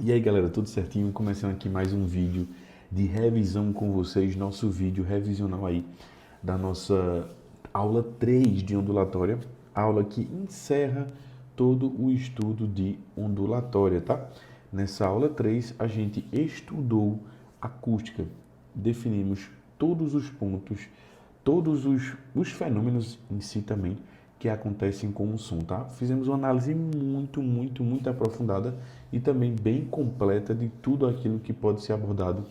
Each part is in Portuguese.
E aí galera, tudo certinho? Começando aqui mais um vídeo de revisão com vocês, nosso vídeo revisional aí da nossa aula 3 de ondulatória, aula que encerra todo o estudo de ondulatória, tá? Nessa aula 3 a gente estudou acústica, definimos todos os pontos, todos os fenômenos em si também que acontecem com o som, tá? Fizemos uma análise muito aprofundada e também bem completa de tudo aquilo que pode ser abordado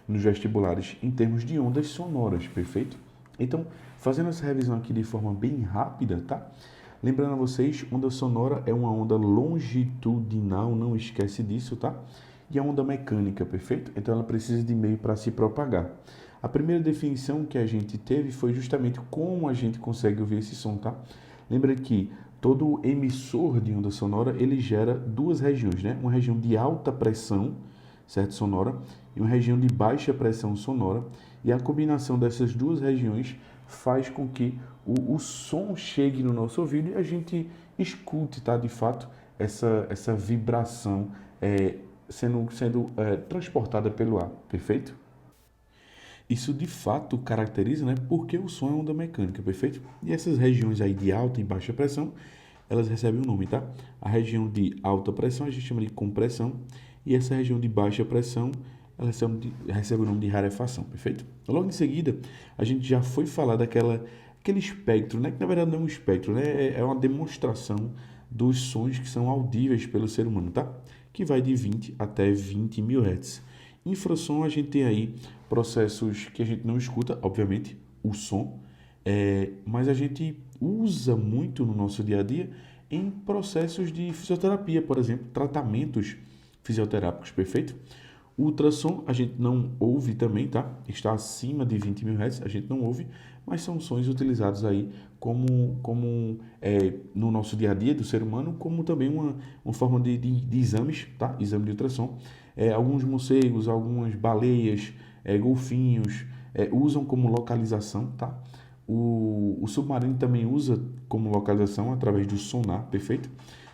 nos vestibulares em termos de ondas sonoras, perfeito? Então, fazendo essa revisão aqui de forma bem rápida, tá? Lembrando a vocês, onda sonora é uma onda longitudinal, não esquece disso, tá? E a onda mecânica, perfeito? Então ela precisa de meio para se propagar. A primeira definição que a gente teve foi justamente como a gente consegue ouvir esse som, tá? Lembra que todo emissor de onda sonora, ele gera duas regiões, né? Uma região de alta pressão, certo, sonora, e uma região de baixa pressão sonora. E a combinação dessas duas regiões faz com que o som chegue no nosso ouvido e a gente escute, tá? De fato, essa vibração sendo transportada pelo ar, perfeito? Isso de fato caracteriza, né, porque o som é onda mecânica, perfeito? E essas regiões aí de alta e baixa pressão, elas recebem um nome, tá? A região de alta pressão a gente chama de compressão e essa região de baixa pressão ela recebe o nome de rarefação, perfeito? Logo em seguida, a gente já foi falar aquele espectro, né, que na verdade não é um espectro, né, é uma demonstração dos sons que são audíveis pelo ser humano, tá? Que vai de 20 até 20 mil Hz. Infrassom, a gente tem aí processos que a gente não escuta, obviamente, o som, mas a gente usa muito no nosso dia a dia em processos de fisioterapia, por exemplo, tratamentos fisioterápicos, perfeito? O ultrassom a gente não ouve também, tá? Está acima de 20 mil Hz, a gente não ouve, mas são sons utilizados aí no nosso dia a dia do ser humano, como também uma forma de exames, tá? Exame de ultrassom. Alguns morcegos, algumas baleias, golfinhos usam como localização, tá? O submarino também usa como localização através do sonar, perfeito?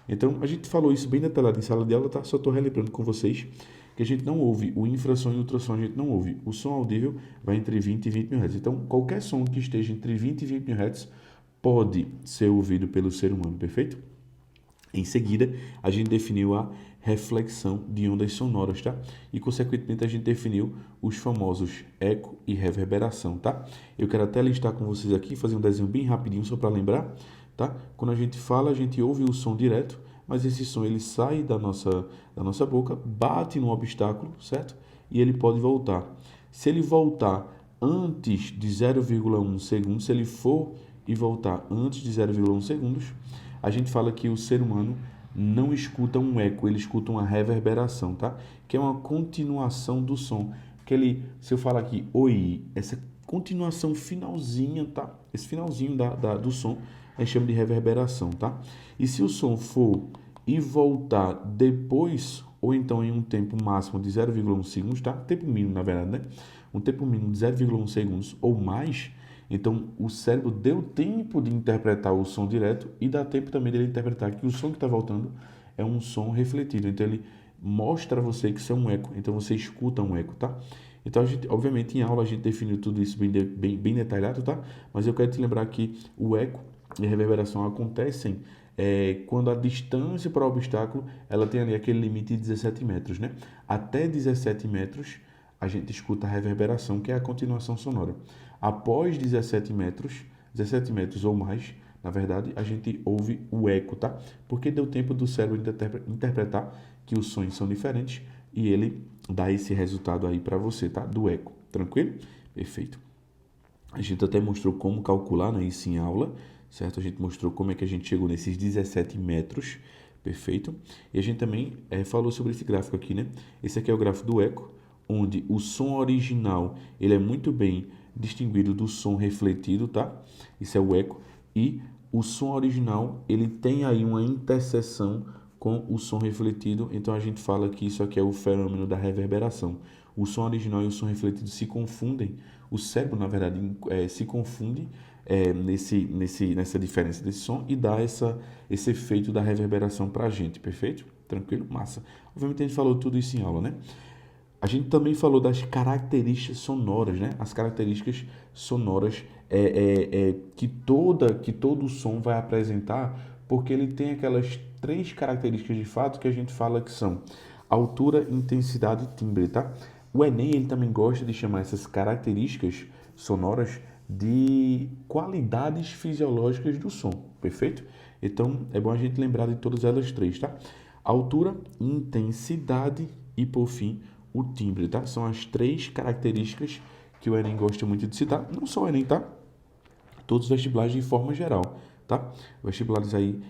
Então, a gente falou isso bem detalhado em sala de aula, tá? Só estou relembrando com vocês que a gente não ouve o infrassom e o ultrassom, a gente não ouve. O som audível vai entre 20 e 20 mil Hz. Então, qualquer som que esteja entre 20 e 20 mil Hz pode ser ouvido pelo ser humano, perfeito? Em seguida, a gente definiu a reflexão de ondas sonoras, tá? E, consequentemente, a gente definiu os famosos eco e reverberação, tá? Eu quero até listar com vocês aqui, fazer um desenho bem rapidinho só para lembrar, tá? Quando a gente fala, a gente ouve o som direto, mas esse som ele sai da nossa boca, bate no obstáculo, certo? E ele pode voltar. Se ele voltar antes de 0,1 segundos, se ele for e voltar antes de 0,1 segundos, a gente fala que o ser humano não escuta um eco, ele escuta uma reverberação, tá? Que é uma continuação do som. Se eu falar aqui, oi, essa continuação finalzinha, tá? Esse finalzinho do som, a gente chama de reverberação, tá? E se o som for e voltar depois, ou então em um tempo máximo de 0,1 segundos, tá? Tempo mínimo, na verdade, né? Um tempo mínimo de 0,1 segundos ou mais, então o cérebro deu tempo de interpretar o som direto e dá tempo também dele interpretar que o som que está voltando é um som refletido. Então ele mostra a você que isso é um eco, então você escuta um eco, tá? Então, obviamente, em aula a gente definiu tudo isso bem detalhado, tá? Mas eu quero te lembrar que o eco e a reverberação acontecem quando a distância para o obstáculo ela tem ali aquele limite de 17 metros, né? Até 17 metros a gente escuta a reverberação, que é a continuação sonora. Após 17 metros ou mais, na verdade, a gente ouve o eco, tá? Porque deu tempo do cérebro interpretar que os sons são diferentes e ele dá esse resultado aí para você, tá? Do eco, tranquilo? Perfeito. A gente até mostrou como calcular, né, isso em aula, certo? A gente mostrou como é que a gente chegou nesses 17 metros, perfeito? E a gente também falou sobre esse gráfico aqui, né? Esse aqui é o gráfico do eco, onde o som original, ele é muito bem distinguido do som refletido, tá? Isso é o eco. E o som original, ele tem aí uma interseção com o som refletido, então a gente fala que isso aqui é o fenômeno da reverberação. O som original e o som refletido se confundem, o cérebro, na verdade, se confunde nessa diferença desse som e dá esse efeito da reverberação para a gente, perfeito? Tranquilo? Massa. Obviamente a gente falou tudo isso em aula, né? A gente também falou das características sonoras, né? As características sonoras que todo som vai apresentar, porque ele tem aquelas três características de fato que a gente fala que são altura, intensidade e timbre, tá? O Enem ele também gosta de chamar essas características sonoras de qualidades fisiológicas do som, perfeito? Então é bom a gente lembrar de todas elas três, tá? Altura, intensidade e por fim o timbre, tá? São as três características que o Enem gosta muito de citar. Não só o Enem, tá? Todos os vestibulares de forma geral, tá? Vestibulares aí,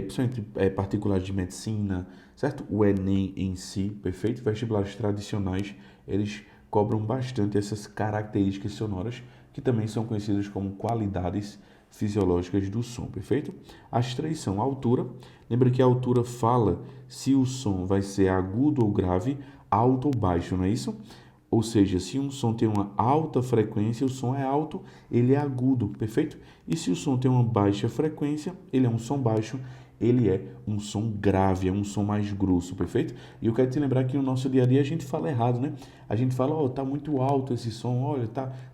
principalmente particulares de medicina, certo? O Enem em si, perfeito? Vestibulares tradicionais, eles cobram bastante essas características sonoras, que também são conhecidas como qualidades fisiológicas do som, perfeito? As três são altura. Lembra que a altura fala se o som vai ser agudo ou grave, alto ou baixo, não é isso? Ou seja, se um som tem uma alta frequência, o som é alto, ele é agudo, perfeito? E se o som tem uma baixa frequência, ele é um som baixo, ele é um som grave, é um som mais grosso, perfeito? E eu quero te lembrar que no nosso dia a dia a gente fala errado, né? A gente fala, ó, tá muito alto esse som, olha,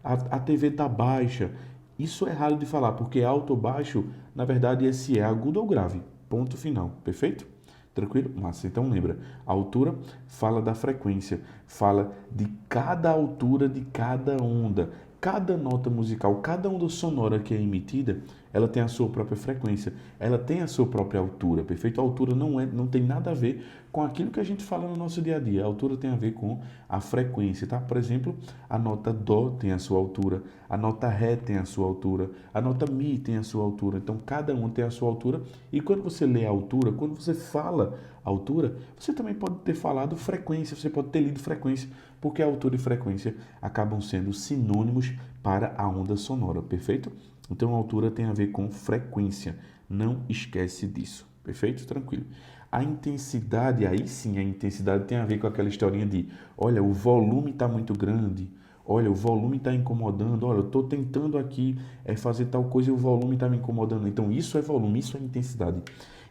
a TV tá baixa. Isso é errado de falar, porque alto ou baixo, na verdade, esse é agudo ou grave. Ponto final, perfeito? Tranquilo? Massa. Então lembra, a altura fala da frequência, fala de cada altura de cada onda. Cada nota musical, cada onda sonora que é emitida, ela tem a sua própria frequência, ela tem a sua própria altura, perfeito? A altura não tem nada a ver com aquilo que a gente fala no nosso dia a dia. A altura tem a ver com a frequência, tá? Por exemplo, a nota Dó tem a sua altura, a nota Ré tem a sua altura, a nota Mi tem a sua altura. Então, cada um tem a sua altura. E quando você lê a altura, quando você fala altura, você também pode ter falado frequência, você pode ter lido frequência, porque a altura e frequência acabam sendo sinônimos para a onda sonora, perfeito? Então, a altura tem a ver com frequência, não esquece disso, perfeito? Tranquilo. A intensidade, aí sim, a intensidade tem a ver com aquela historinha de, olha, o volume está muito grande, olha, o volume está incomodando, olha, eu estou tentando aqui fazer tal coisa e o volume está me incomodando. Então, isso é volume, isso é intensidade.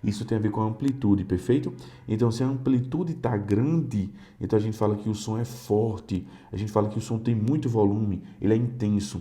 Isso tem a ver com a amplitude, perfeito? Então, se a amplitude está grande, então a gente fala que o som é forte, a gente fala que o som tem muito volume, ele é intenso.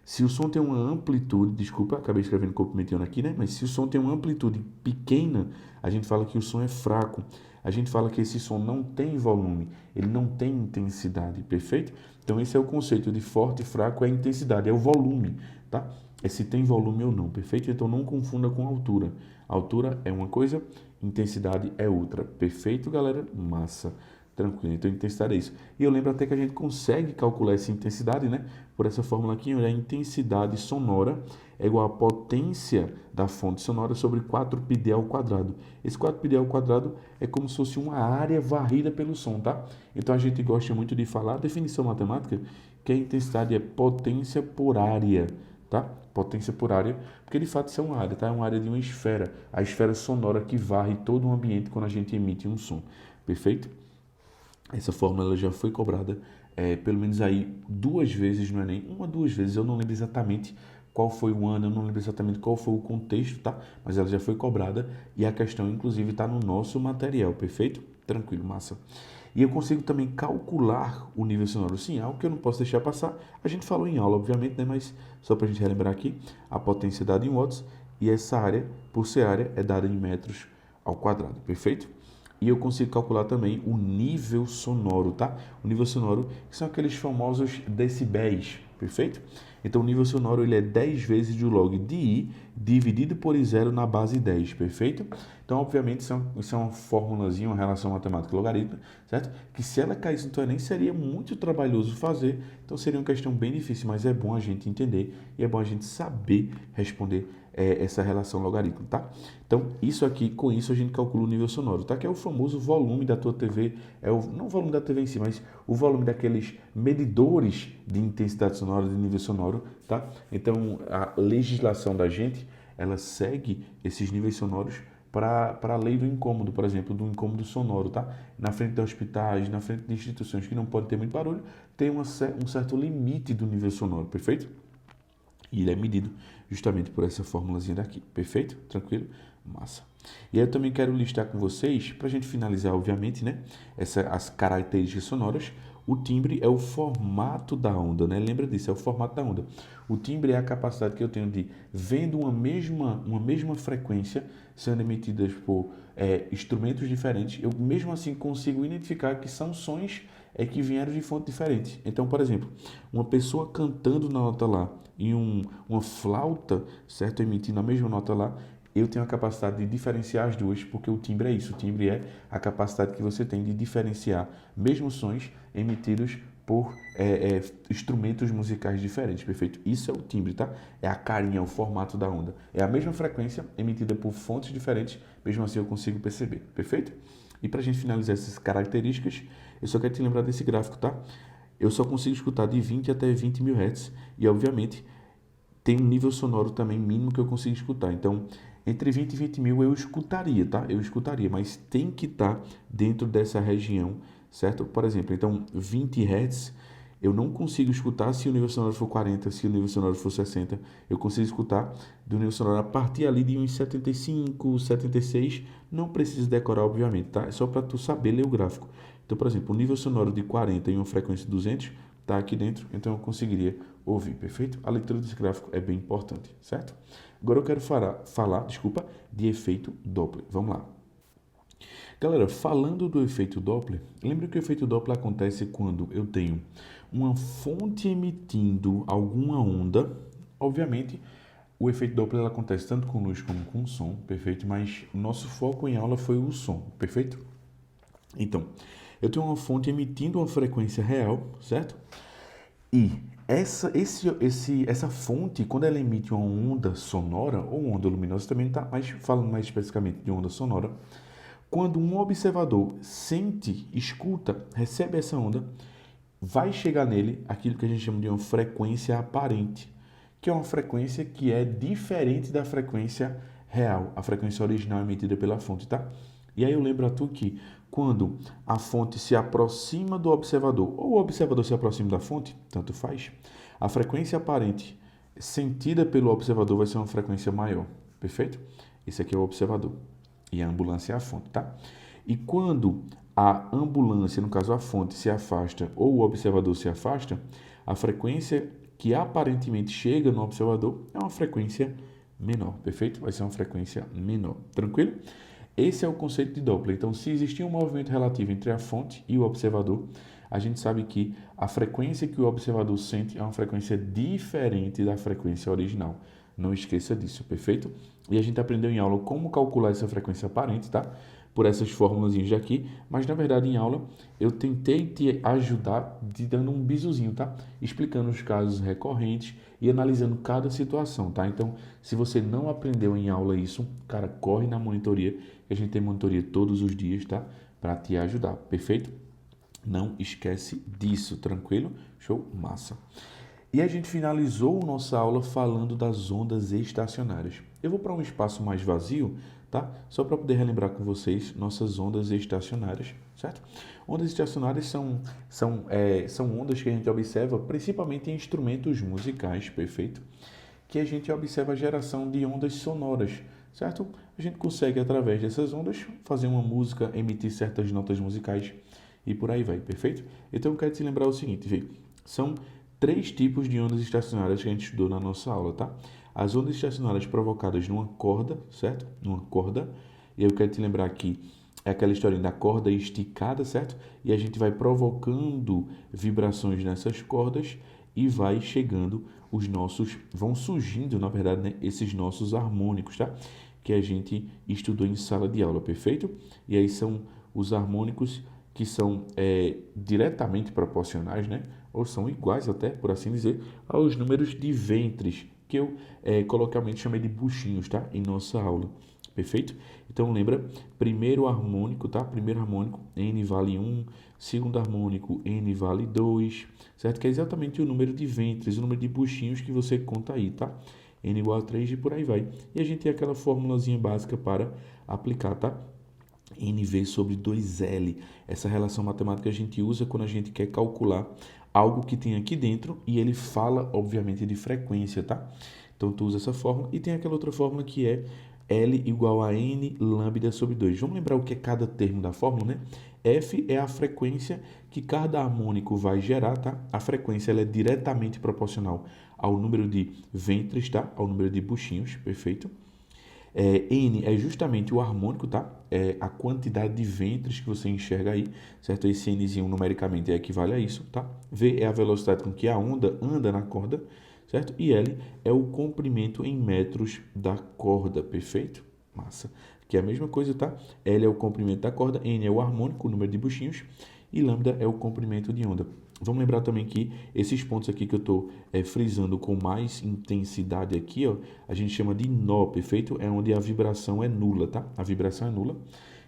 Se o som tem uma amplitude, desculpa, acabei escrevendo complementando aqui, né? Mas se o som tem uma amplitude pequena, a gente fala que o som é fraco. A gente fala que esse som não tem volume, ele não tem intensidade, perfeito? Então, esse é o conceito de forte e fraco, é a intensidade, é o volume, tá? É se tem volume ou não, perfeito? Então, não confunda com altura. Altura é uma coisa, intensidade é outra. Perfeito, galera? Massa. Tranquilo. Então, intensidade é isso. E eu lembro até que a gente consegue calcular essa intensidade, né? Por essa fórmula aqui, olha, a intensidade sonora é igual à potência da fonte sonora sobre 4πd ao quadrado. Esse 4πd ao quadrado é como se fosse uma área varrida pelo som, tá? Então, a gente gosta muito de falar, a definição matemática, que a intensidade é potência por área, tá? Potência por área, porque de fato isso é uma área, tá? É uma área de uma esfera, a esfera sonora que varre todo o ambiente quando a gente emite um som, perfeito? Essa fórmula ela já foi cobrada pelo menos aí 2 vezes no Enem, 1 ou 2 vezes, eu não lembro exatamente qual foi o ano, eu não lembro exatamente qual foi o contexto, tá? Mas ela já foi cobrada e a questão inclusive está no nosso material, perfeito? Tranquilo, massa. E eu consigo também calcular o nível sonoro. Sim, algo que eu não posso deixar passar. A gente falou em aula, obviamente, né? Mas só para a gente relembrar aqui, a potência é dada em watts e essa área, por ser área, é dada em metros ao quadrado, perfeito? E eu consigo calcular também o nível sonoro, tá? O nível sonoro, que são aqueles famosos decibéis, perfeito? Então, o nível sonoro ele é 10 vezes o log de I dividido por I0 na base 10, perfeito? Então, obviamente, isso é uma formulazinha, uma relação matemática logarítmica, certo? Que se ela caísse no teu Enem, seria muito trabalhoso fazer. Então, seria uma questão bem difícil, mas é bom a gente entender e é bom a gente saber responder essa relação logarítmica, tá? Então, isso aqui, com isso, a gente calcula o nível sonoro, tá? Que é o famoso volume da tua TV, não o volume da TV em si, mas o volume daqueles medidores de intensidade sonora, de nível sonoro, tá? Então, a legislação da gente, ela segue esses níveis sonoros para a lei do incômodo, por exemplo, do incômodo sonoro, tá? Na frente de hospitais, na frente de instituições que não podem ter muito barulho, tem um certo limite do nível sonoro, perfeito? E ele é medido justamente por essa formulazinha daqui, perfeito? Tranquilo? Massa. E aí eu também quero listar com vocês, para a gente finalizar, obviamente, né? As características sonoras. O timbre é o formato da onda, né? Lembra disso, é o formato da onda. O timbre é a capacidade que eu tenho de, vendo uma mesma frequência sendo emitidas por instrumentos diferentes, eu mesmo assim consigo identificar que são sons que vieram de fonte diferente. Então, por exemplo, uma pessoa cantando na nota lá e uma flauta, certo, emitindo a mesma nota lá, eu tenho a capacidade de diferenciar as duas, porque o timbre é isso. O timbre é a capacidade que você tem de diferenciar mesmos sons emitidos por instrumentos musicais diferentes, perfeito? Isso é o timbre, tá? É a carinha, o formato da onda. É a mesma frequência emitida por fontes diferentes, mesmo assim eu consigo perceber, perfeito? E para a gente finalizar essas características, eu só quero te lembrar desse gráfico, tá? Eu só consigo escutar de 20 até 20 mil Hz e, obviamente, tem um nível sonoro também mínimo que eu consigo escutar. Então, entre 20 e 20 mil eu escutaria, tá? Eu escutaria, mas tem que estar dentro dessa região, certo? Por exemplo, então 20 Hz eu não consigo escutar se o nível sonoro for 40, se o nível sonoro for 60. Eu consigo escutar do nível sonoro a partir ali de uns 75, 76. Não preciso decorar, obviamente, tá? É só para tu saber ler o gráfico. Então, por exemplo, o nível sonoro de 40 e uma frequência de 200 está aqui dentro, então eu conseguiria ouvir, perfeito? A leitura desse gráfico é bem importante, certo? Agora eu quero falar, de efeito Doppler. Vamos lá. Galera, falando do efeito Doppler, lembra que o efeito Doppler acontece quando eu tenho uma fonte emitindo alguma onda. Obviamente, o efeito Doppler acontece tanto com luz como com som, perfeito? Mas nosso foco em aula foi o som, perfeito? Então, eu tenho uma fonte emitindo uma frequência real, certo? E essa fonte, quando ela emite uma onda sonora, ou onda luminosa, também está falando mais especificamente de onda sonora, quando um observador sente, escuta, recebe essa onda, vai chegar nele aquilo que a gente chama de uma frequência aparente, que é uma frequência que é diferente da frequência real, a frequência original emitida pela fonte, tá? E aí eu lembro a tu que quando a fonte se aproxima do observador ou o observador se aproxima da fonte, tanto faz, a frequência aparente sentida pelo observador vai ser uma frequência maior, perfeito? Esse aqui é o observador e a ambulância é a fonte, tá? E quando a ambulância, no caso a fonte, se afasta ou o observador se afasta, a frequência que aparentemente chega no observador é uma frequência menor, perfeito? Vai ser uma frequência menor, tranquilo? Esse é o conceito de Doppler. Então, se existir um movimento relativo entre a fonte e o observador, a gente sabe que a frequência que o observador sente é uma frequência diferente da frequência original. Não esqueça disso, perfeito? E a gente aprendeu em aula como calcular essa frequência aparente, tá? Por essas fórmulas de aqui, mas na verdade em aula eu tentei te ajudar te dando um bisuzinho, tá? Explicando os casos recorrentes e analisando cada situação, tá? Então, se você não aprendeu em aula isso, cara, corre na monitoria, que a gente tem monitoria todos os dias, tá? Para te ajudar, perfeito? Não esquece disso, tranquilo? Show? Massa. E a gente finalizou nossa aula falando das ondas estacionárias. Eu vou para um espaço mais vazio, tá? Só para poder relembrar com vocês nossas ondas estacionárias, certo? Ondas estacionárias são ondas que a gente observa principalmente em instrumentos musicais, perfeito? Que a gente observa a geração de ondas sonoras, certo? A gente consegue, através dessas ondas, fazer uma música, emitir certas notas musicais e por aí vai, perfeito? Então eu quero te lembrar o seguinte, vê, são 3 tipos de ondas estacionárias que a gente estudou na nossa aula, tá? As ondas estacionárias provocadas numa corda, certo? Numa corda. E eu quero te lembrar que é aquela historinha da corda esticada, certo? E a gente vai provocando vibrações nessas cordas e vai chegando vão surgindo, na verdade, né, esses nossos harmônicos, tá? Que a gente estudou em sala de aula, perfeito? E aí são os harmônicos que são diretamente proporcionais, né? Ou são iguais até, por assim dizer, aos números de ventres, que eu coloquialmente chamei de buchinhos, tá? Em nossa aula, perfeito? Então lembra, primeiro harmônico, tá? Primeiro harmônico, N vale 1, segundo harmônico, N vale 2, certo? Que é exatamente o número de ventres, o número de buchinhos que você conta aí, tá? N igual a 3 e por aí vai. E a gente tem aquela formulazinha básica para aplicar, tá? NV sobre 2L. Essa relação matemática a gente usa quando a gente quer calcular algo que tem aqui dentro e ele fala, obviamente, de frequência, tá? Então, tu usa essa fórmula e tem aquela outra fórmula que é L igual a N lambda sobre 2. Vamos lembrar o que é cada termo da fórmula, né? F é a frequência que cada harmônico vai gerar, tá? A frequência ela é diretamente proporcional ao número de ventres, tá? Ao número de buchinhos, perfeito? N é justamente o harmônico, tá? É a quantidade de ventres que você enxerga aí, certo? Esse Nzinho numericamente equivale a isso, tá? V é a velocidade com que a onda anda na corda, certo? E L é o comprimento em metros da corda, perfeito? Massa. Que é a mesma coisa, tá? L é o comprimento da corda, N é o harmônico, o número de buchinhos, e lambda é o comprimento de onda. Vamos lembrar também que esses pontos aqui que eu estou frisando com mais intensidade aqui, ó, a gente chama de nó, perfeito? É onde a vibração é nula, tá? A vibração é nula.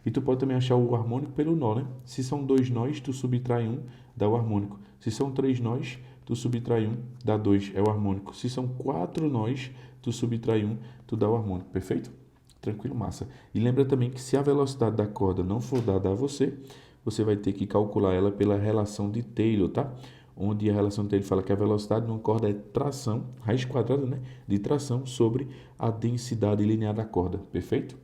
E tu pode também achar o harmônico pelo nó, né? Se são 2 nós, tu subtrai 1, dá o harmônico. Se são 3 nós, tu subtrai 1, dá 2, é o harmônico. Se são 4 nós, tu subtrai 1, tu dá o harmônico, perfeito? Tranquilo, massa. E lembra também que se a velocidade da corda não for dada a você, você vai ter que calcular ela pela relação de Taylor, tá? Onde a relação de Taylor fala que a velocidade de uma corda é tração, raiz quadrada, né? De tração sobre a densidade linear da corda, perfeito?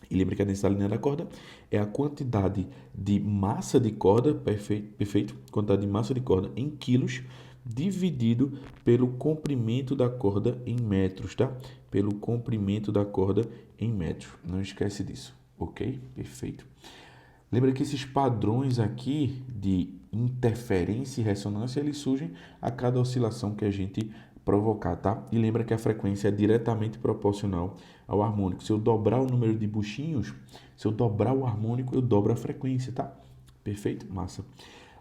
E lembra que a densidade linear da corda é a quantidade de massa de corda, perfeito? Quantidade de massa de corda em quilos dividido pelo comprimento da corda em metros, tá? Pelo comprimento da corda em metros. Não esquece disso, ok? Perfeito. Lembra que esses padrões aqui de interferência e ressonância, eles surgem a cada oscilação que a gente provocar, tá? E lembra que a frequência é diretamente proporcional ao harmônico. Se eu dobrar o número de buchinhos, se eu dobrar o harmônico, eu dobro a frequência, tá? Perfeito? Massa.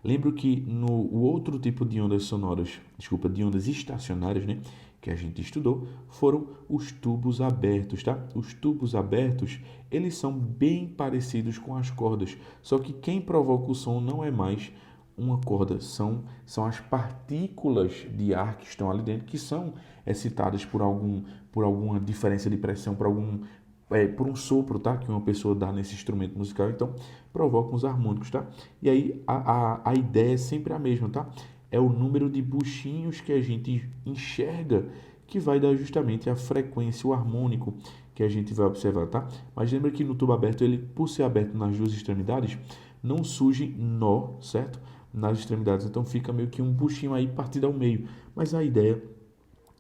Lembro que no o outro tipo de ondas sonoras, desculpa, de ondas estacionárias, né, que a gente estudou, foram os tubos abertos, tá? Os tubos abertos, eles são bem parecidos com as cordas, só que quem provoca o som não é mais uma corda, são as partículas de ar que estão ali dentro, que são excitadas por alguma diferença de pressão, por um sopro, tá? Que uma pessoa dá nesse instrumento musical, então provoca os harmônicos, tá? E aí a ideia é sempre a mesma, tá? É o número de buchinhos que a gente enxerga que vai dar justamente a frequência, o harmônico que a gente vai observar, tá? Mas lembra que no tubo aberto, ele, por ser aberto nas duas extremidades, não surge nó, certo? Nas extremidades, então fica meio que um buchinho aí partido ao meio. Mas a ideia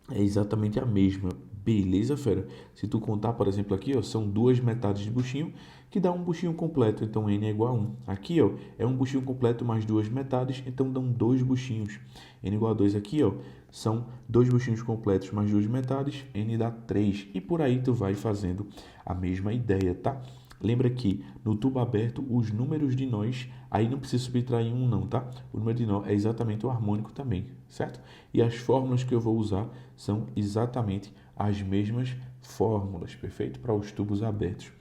é exatamente a mesma. Beleza, fera? Se tu contar, por exemplo, aqui, ó, são duas metades de buchinho, que dá um buchinho completo, então N é igual a 1. Aqui, ó, é um buchinho completo mais duas metades, então dão dois buchinhos. N igual a 2 aqui, ó, são dois buchinhos completos mais duas metades, N dá 3. E por aí tu vai fazendo a mesma ideia, tá? Lembra que no tubo aberto, os números de nós, aí não precisa subtrair um não, tá? O número de nó é exatamente o harmônico também, certo? E as fórmulas que eu vou usar são exatamente as mesmas fórmulas, perfeito? Para os tubos abertos.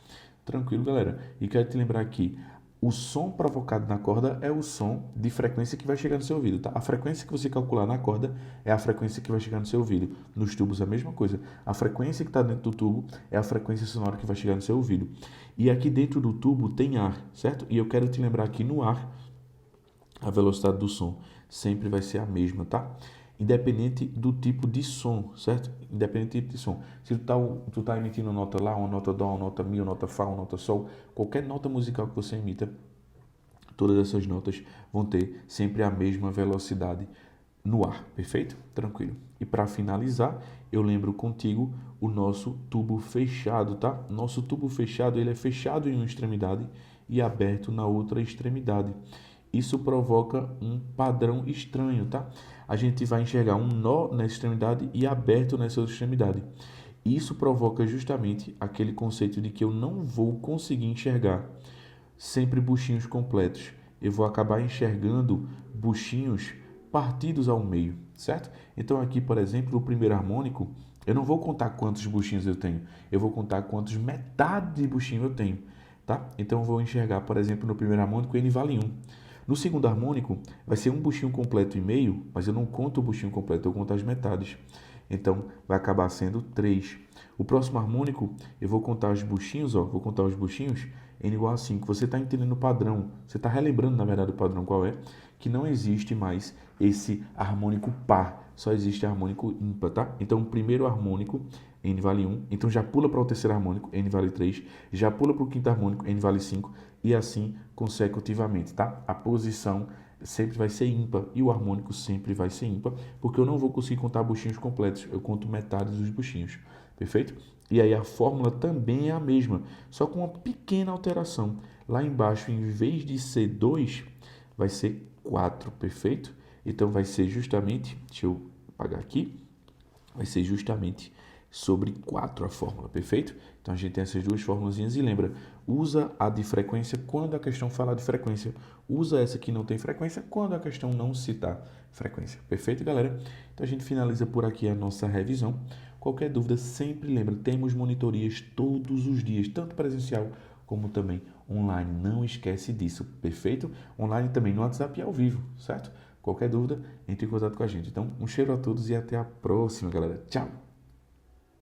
Tranquilo, galera? E quero te lembrar aqui, o som provocado na corda é o som de frequência que vai chegar no seu ouvido, tá? A frequência que você calcular na corda é a frequência que vai chegar no seu ouvido. Nos tubos é a mesma coisa. A frequência que está dentro do tubo é a frequência sonora que vai chegar no seu ouvido. E aqui dentro do tubo tem ar, certo? E eu quero te lembrar que no ar, a velocidade do som sempre vai ser a mesma, tá? Independente do tipo de som, certo? Independente do tipo de som. Se tu tá emitindo uma nota lá, uma nota dó, uma nota mi, uma nota fá, uma nota sol, qualquer nota musical que você emita, todas essas notas vão ter sempre a mesma velocidade no ar, perfeito? Tranquilo. E para finalizar, eu lembro contigo o nosso tubo fechado, tá? Nosso tubo fechado, ele é fechado em uma extremidade e aberto na outra extremidade. Isso provoca um padrão estranho, tá? A gente vai enxergar um nó nessa extremidade e aberto nessa outra extremidade. Isso provoca justamente aquele conceito de que eu não vou conseguir enxergar sempre buchinhos completos. Eu vou acabar enxergando buchinhos partidos ao meio, certo? Então aqui, por exemplo, o primeiro harmônico, eu não vou contar quantos buchinhos eu tenho. Eu vou contar quantos metade de buchinho eu tenho, tá? Então eu vou enxergar, por exemplo, no primeiro harmônico, N vale 1. No segundo harmônico, vai ser um buchinho completo e meio, mas eu não conto o buchinho completo, eu conto as metades. Então, vai acabar sendo 3. O próximo harmônico, eu vou contar os buchinhos, ó, vou contar os buchinhos, N igual a 5. Você está entendendo o padrão, você está relembrando, na verdade, o padrão qual é? Que não existe mais esse harmônico par, só existe harmônico ímpar, tá? Então, o primeiro harmônico N vale 1. Então já pula para o terceiro harmônico, N vale 3. Já pula para o quinto harmônico, N vale 5. E assim consecutivamente, tá? A posição sempre vai ser ímpar e o harmônico sempre vai ser ímpar, porque eu não vou conseguir contar buchinhos completos, eu conto metade dos buchinhos, perfeito? E aí a fórmula também é a mesma, só com uma pequena alteração. Lá embaixo, em vez de ser 2, vai ser 4, perfeito? Então vai ser justamente, deixa eu apagar aqui, vai ser justamente sobre 4 a fórmula, perfeito? Então a gente tem essas duas formulazinhas e lembra, usa a de frequência quando a questão falar de frequência, usa essa que não tem frequência quando a questão não citar frequência, perfeito, galera? Então a gente finaliza por aqui a nossa revisão. Qualquer dúvida, sempre lembra, temos monitorias todos os dias, tanto presencial como também online, não esquece disso, perfeito? Online também no WhatsApp e ao vivo, certo? Qualquer dúvida, entre em contato com a gente. Então, um cheiro a todos e até a próxima, galera. Tchau!